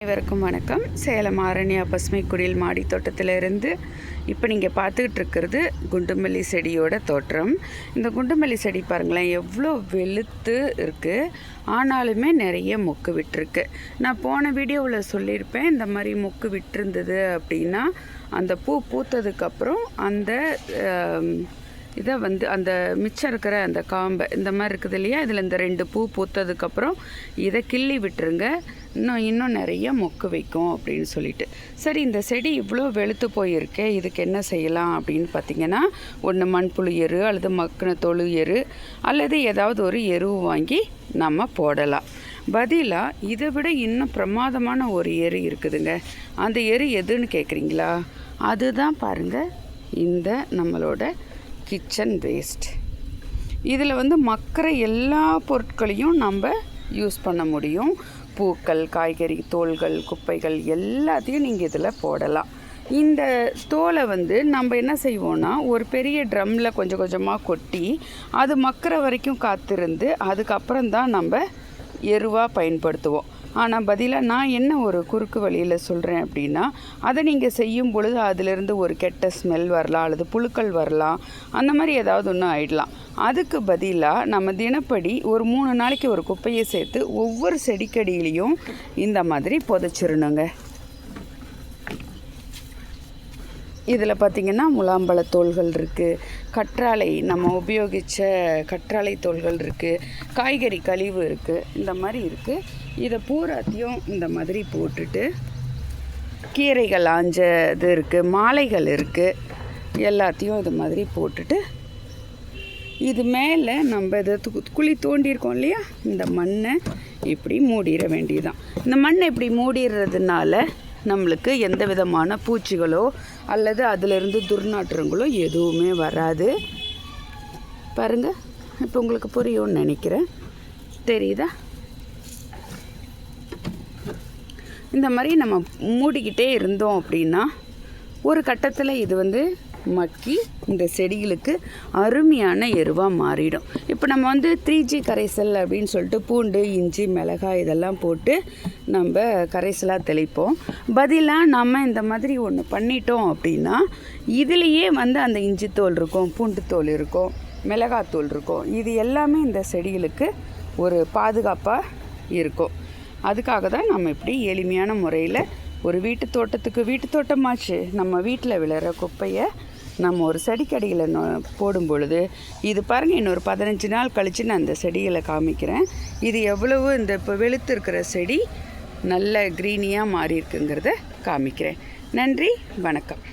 அனைவருக்கும் வணக்கம். சேலம் ஆரண்யா பசுமை குடில் மாடி தோட்டத்திலிருந்து இப்போ நீங்கள் பார்த்துக்கிட்டு இருக்கிறது குண்டுமல்லி செடியோட தோற்றம். இந்த குண்டுமல்லி செடி பாருங்களேன், எவ்வளோ வெளுத்து இருக்குது, ஆனாலுமே நிறைய மொக்கு விட்டுருக்கு. நான் போன வீடியோவில் சொல்லியிருப்பேன், இந்த மாதிரி மொக்கு விட்டுருந்தது அப்படின்னா அந்த பூ பூத்ததுக்கப்புறம் அந்த இதை அந்த மிச்சம் இருக்கிற அந்த காம்பை இந்த மாதிரி இருக்குது இல்லையா, இதில் இந்த 2 பூ பூத்ததுக்கப்புறம் இதை கிள்ளி விட்டுருங்க, இன்னும் நிறைய மொக்கு வைக்கும் அப்படின்னு சொல்லிட்டு. சரி, இந்த செடி இவ்வளோ வெளுத்து போயிருக்கே, இதுக்கு என்ன செய்யலாம் அப்படின்னு பார்த்தீங்கன்னா, ஒன்று மண்புழு எரு அல்லது மக்கின தொழு எரு அல்லது ஏதாவது ஒரு எரு வாங்கி நம்ம போடலாம். பதிலாக இதை விட இன்னும் பிரமாதமான ஒரு எரு இருக்குதுங்க. அந்த எரு எதுன்னு கேட்குறீங்களா? அதுதான் பாருங்கள், இந்த நம்மளோட கிச்சன் வேஸ்ட். இதில் மக்கிற எல்லா பொருட்களையும் நம்ம யூஸ் பண்ண முடியும். பூக்கள், காய்கறி தோல்கள், குப்பைகள் எல்லாத்தையும் நீங்கள் இதில் போடலாம். இந்த தோலை நம்ம என்ன செய்வோன்னா, ஒரு பெரிய ட்ரம்மில் கொஞ்சம் கொஞ்சமாக கொட்டி அது மக்கிற வரைக்கும் காத்திருந்து அதுக்கப்புறம் தான் நம்ம எருவாக பயன்படுத்துவோம். ஆனால் பதிலாக நான் என்ன ஒரு குறுக்கு வழியில் சொல்கிறேன் அப்படின்னா, அதை நீங்கள் செய்யும் பொழுது அதிலிருந்து ஒரு கெட்ட ஸ்மெல் வரலாம் அல்லது புழுக்கள் வரலாம், அந்த மாதிரி ஏதாவது ஒன்று ஆயிடலாம். அதுக்கு பதிலாக நம்ம தினப்படி ஒரு 3 நாளைக்கு ஒரு குப்பையை சேர்த்து ஒவ்வொரு செடிக்கடியிலையும் இந்த மாதிரி புதைச்சிடணுங்க. இதில் பார்த்திங்கன்னா முலாம்பழ தோள்கள் இருக்குது, கற்றாழை நம்ம உபயோகித்த கற்றாழை தோள்கள் இருக்குது, காய்கறி கழிவு இருக்குது, இந்த மாதிரி இருக்குது. இதை பூராத்தையும் இந்த மாதிரி போட்டுட்டு கீரைகள் ஆஞ்சது இருக்குது, மாலைகள் இருக்குது, எல்லாத்தையும் இது மாதிரி போட்டுட்டு இது மேலே நம்ம இதை குழி தோண்டியிருக்கோம் இல்லையா, இந்த மண்ணை இப்படி மூடிட வேண்டியதுதான். இந்த மண்ணை இப்படி மூடிடுறதுனால நம்மளுக்கு எந்த விதமான பூச்சிகளோ அல்லது அதிலிருந்து துர்நாற்றங்களோ எதுவுமே வராது. பாருங்கள், இப்போ உங்களுக்கு புரியும்னு நினைக்கிறேன். தெரியுதா? இந்த மாதிரி நம்ம மூடிக்கிட்டே இருந்தோம் அப்படின்னா ஒரு கட்டத்தில் இது மக்கி இந்த செடிகளுக்கு அருமையான எருவாக மாறிடும். இப்போ நம்ம 3G கரைசல் அப்படின்னு சொல்லிட்டு பூண்டு, இஞ்சி, மிளகாய் இதெல்லாம் போட்டு நம்ம கரைசலாக தெளிப்போம். பதிலாக நம்ம இந்த மாதிரி ஒன்று பண்ணிட்டோம் அப்படின்னா இதுலேயே அந்த இஞ்சி தோல் இருக்கும், பூண்டு தோல் இருக்கும், மிளகாத்தூள் இருக்கும். இது எல்லாமே இந்த செடிகளுக்கு ஒரு பாதுகாப்பாக இருக்கும். அதுக்காக தான் நம்ம இப்படி எளிமையான முறையில் ஒரு வீட்டு தோட்டமாச்சு நம்ம வீட்டில் விளையிற குப்பையை நம்ம ஒரு செடிக்கடியில் போடும் பொழுது இது பாருங்கள், இன்னொரு 15 நாள் கழித்து நான் இந்த செடிகளை காமிக்கிறேன். இது எவ்வளவு இப்போ வெளுத்து இருக்கிற செடி நல்ல க்ரீனியாக மாறி இருக்குங்கிறத காமிக்கிறேன். நன்றி, வணக்கம்.